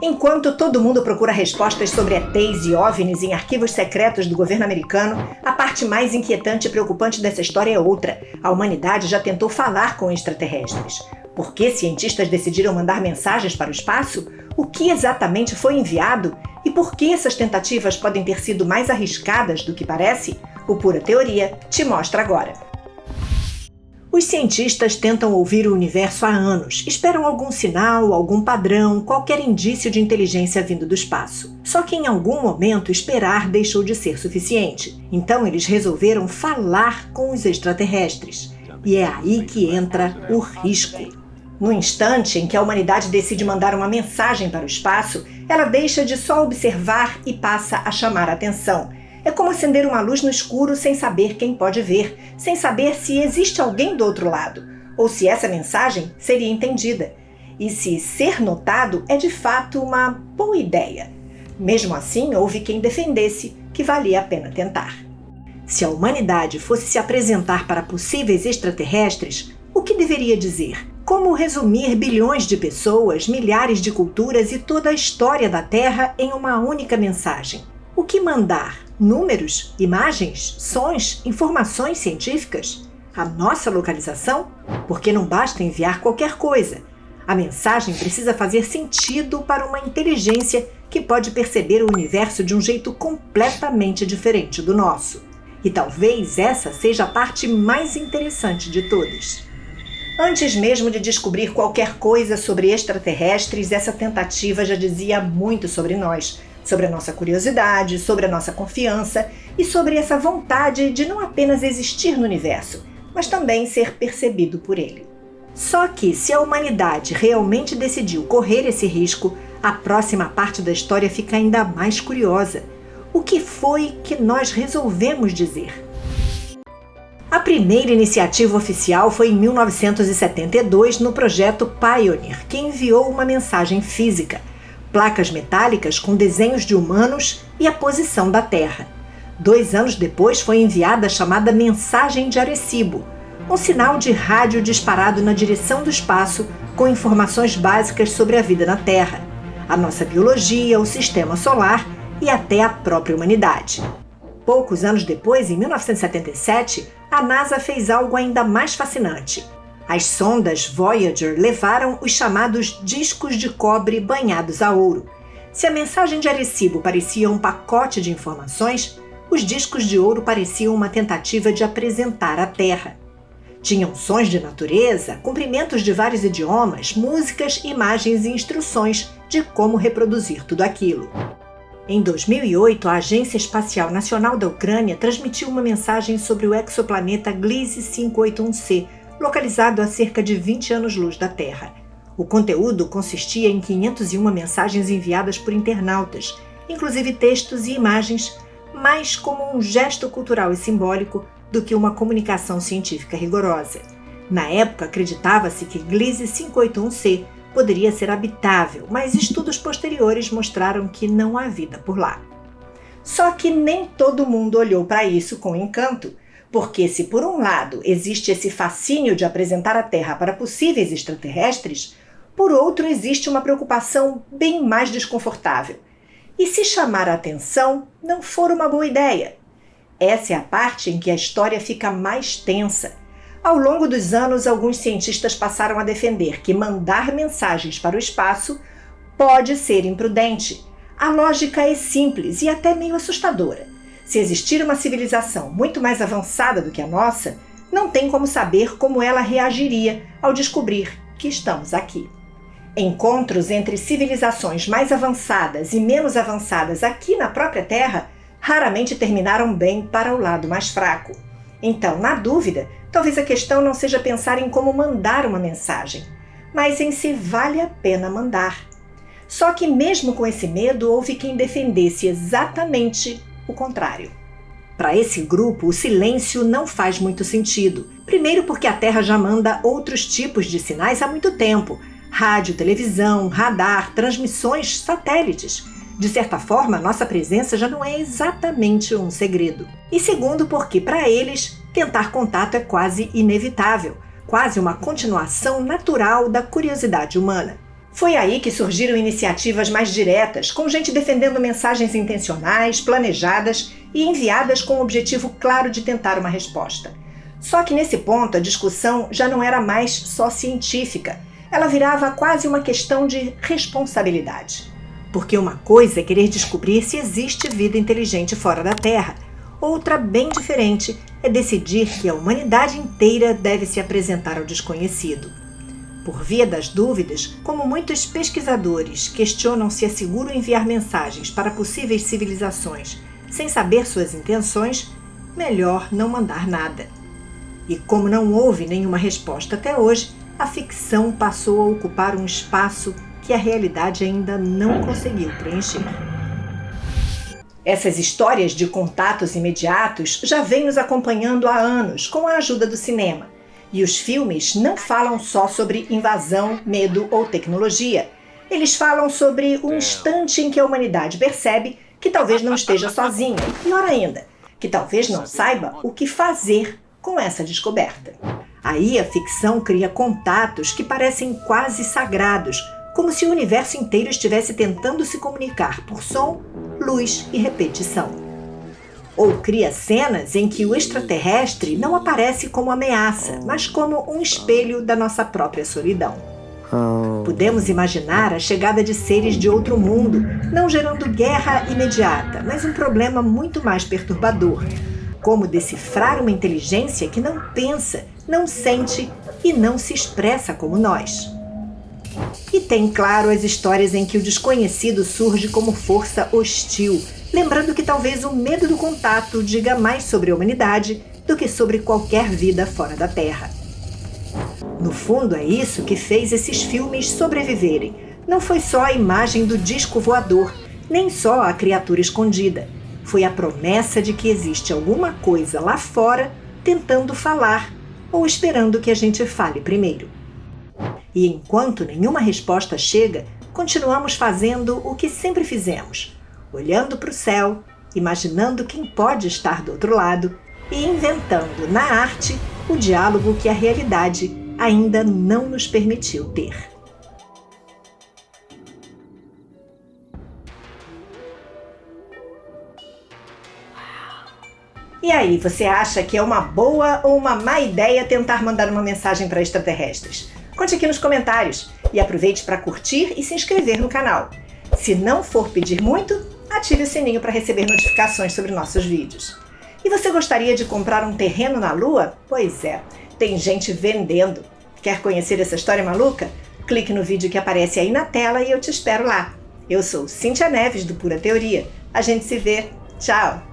Enquanto todo mundo procura respostas sobre ETs e OVNIs em arquivos secretos do governo americano, a parte mais inquietante e preocupante dessa história é outra. A humanidade já tentou falar com extraterrestres. Por que cientistas decidiram mandar mensagens para o espaço? O que exatamente foi enviado? E por que essas tentativas podem ter sido mais arriscadas do que parece? O Pura Teoria te mostra agora. Os cientistas tentam ouvir o universo há anos, esperam algum sinal, algum padrão, qualquer indício de inteligência vindo do espaço. Só que em algum momento esperar deixou de ser suficiente. Então eles resolveram falar com os extraterrestres. E é aí que entra o risco. No instante em que a humanidade decide mandar uma mensagem para o espaço, ela deixa de só observar e passa a chamar a atenção. É como acender uma luz no escuro sem saber quem pode ver, sem saber se existe alguém do outro lado, ou se essa mensagem seria entendida, e se ser notado é de fato uma boa ideia. Mesmo assim, houve quem defendesse que valia a pena tentar. Se a humanidade fosse se apresentar para possíveis extraterrestres, o que deveria dizer? Como resumir bilhões de pessoas, milhares de culturas e toda a história da Terra em uma única mensagem? O que mandar? Números, imagens, sons, informações científicas? A nossa localização? Porque não basta enviar qualquer coisa. A mensagem precisa fazer sentido para uma inteligência que pode perceber o universo de um jeito completamente diferente do nosso. E talvez essa seja a parte mais interessante de todas. Antes mesmo de descobrir qualquer coisa sobre extraterrestres, essa tentativa já dizia muito sobre nós. Sobre a nossa curiosidade, sobre a nossa confiança e sobre essa vontade de não apenas existir no universo, mas também ser percebido por ele. Só que, se a humanidade realmente decidiu correr esse risco, a próxima parte da história fica ainda mais curiosa. O que foi que nós resolvemos dizer? A primeira iniciativa oficial foi em 1972 no projeto Pioneer, que enviou uma mensagem física. Placas metálicas com desenhos de humanos e a posição da Terra. 2 anos depois foi enviada a chamada Mensagem de Arecibo, um sinal de rádio disparado na direção do espaço com informações básicas sobre a vida na Terra, a nossa biologia, o sistema solar e até a própria humanidade. Poucos anos depois, em 1977, a NASA fez algo ainda mais fascinante. As sondas Voyager levaram os chamados discos de cobre banhados a ouro. Se a mensagem de Arecibo parecia um pacote de informações, os discos de ouro pareciam uma tentativa de apresentar a Terra. Tinham sons de natureza, cumprimentos de vários idiomas, músicas, imagens e instruções de como reproduzir tudo aquilo. Em 2008, a Agência Espacial Nacional da Ucrânia transmitiu uma mensagem sobre o exoplaneta Gliese 581c, localizado a cerca de 20 anos-luz da Terra. O conteúdo consistia em 501 mensagens enviadas por internautas, inclusive textos e imagens, mais como um gesto cultural e simbólico do que uma comunicação científica rigorosa. Na época, acreditava-se que Gliese 581c poderia ser habitável, mas estudos posteriores mostraram que não há vida por lá. Só que nem todo mundo olhou para isso com encanto. Porque se por um lado existe esse fascínio de apresentar a Terra para possíveis extraterrestres, por outro existe uma preocupação bem mais desconfortável. E se chamar a atenção não for uma boa ideia? Essa é a parte em que a história fica mais tensa. Ao longo dos anos, alguns cientistas passaram a defender que mandar mensagens para o espaço pode ser imprudente. A lógica é simples e até meio assustadora. Se existir uma civilização muito mais avançada do que a nossa, não tem como saber como ela reagiria ao descobrir que estamos aqui. Encontros entre civilizações mais avançadas e menos avançadas aqui na própria Terra raramente terminaram bem para o lado mais fraco. Então, na dúvida, talvez a questão não seja pensar em como mandar uma mensagem, mas em se vale a pena mandar. Só que mesmo com esse medo, houve quem defendesse exatamente o contrário. Para esse grupo, o silêncio não faz muito sentido. Primeiro porque a Terra já manda outros tipos de sinais há muito tempo. Rádio, televisão, radar, transmissões, satélites. De certa forma, nossa presença já não é exatamente um segredo. E segundo porque, para eles, tentar contato é quase inevitável, quase uma continuação natural da curiosidade humana. Foi aí que surgiram iniciativas mais diretas, com gente defendendo mensagens intencionais, planejadas e enviadas com o objetivo claro de tentar uma resposta. Só que nesse ponto a discussão já não era mais só científica, ela virava quase uma questão de responsabilidade. Porque uma coisa é querer descobrir se existe vida inteligente fora da Terra, outra bem diferente é decidir que a humanidade inteira deve se apresentar ao desconhecido. Por via das dúvidas, como muitos pesquisadores questionam se é seguro enviar mensagens para possíveis civilizações sem saber suas intenções, melhor não mandar nada. E como não houve nenhuma resposta até hoje, a ficção passou a ocupar um espaço que a realidade ainda não conseguiu preencher. Essas histórias de contatos imediatos já vêm nos acompanhando há anos com a ajuda do cinema. E os filmes não falam só sobre invasão, medo ou tecnologia. Eles falam sobre um instante em que a humanidade percebe que talvez não esteja sozinha, pior ainda, que talvez não saiba o que fazer com essa descoberta. Aí a ficção cria contatos que parecem quase sagrados, como se o universo inteiro estivesse tentando se comunicar por som, luz e repetição. Ou cria cenas em que o extraterrestre não aparece como ameaça, mas como um espelho da nossa própria solidão. Podemos imaginar a chegada de seres de outro mundo, não gerando guerra imediata, mas um problema muito mais perturbador. Como decifrar uma inteligência que não pensa, não sente e não se expressa como nós. E tem, claro, as histórias em que o desconhecido surge como força hostil, lembrando que talvez o medo do contato diga mais sobre a humanidade do que sobre qualquer vida fora da Terra. No fundo, é isso que fez esses filmes sobreviverem. Não foi só a imagem do disco voador, nem só a criatura escondida. Foi a promessa de que existe alguma coisa lá fora tentando falar ou esperando que a gente fale primeiro. E enquanto nenhuma resposta chega, continuamos fazendo o que sempre fizemos, olhando para o céu, imaginando quem pode estar do outro lado e inventando na arte o diálogo que a realidade ainda não nos permitiu ter. E aí, você acha que é uma boa ou uma má ideia tentar mandar uma mensagem para extraterrestres? Conte aqui nos comentários e aproveite para curtir e se inscrever no canal. Se não for pedir muito, ative o sininho para receber notificações sobre nossos vídeos. E você gostaria de comprar um terreno na Lua? Pois é, tem gente vendendo. Quer conhecer essa história maluca? Clique no vídeo que aparece aí na tela e eu te espero lá. Eu sou Cíntia Neves, do Pura Teoria. A gente se vê. Tchau!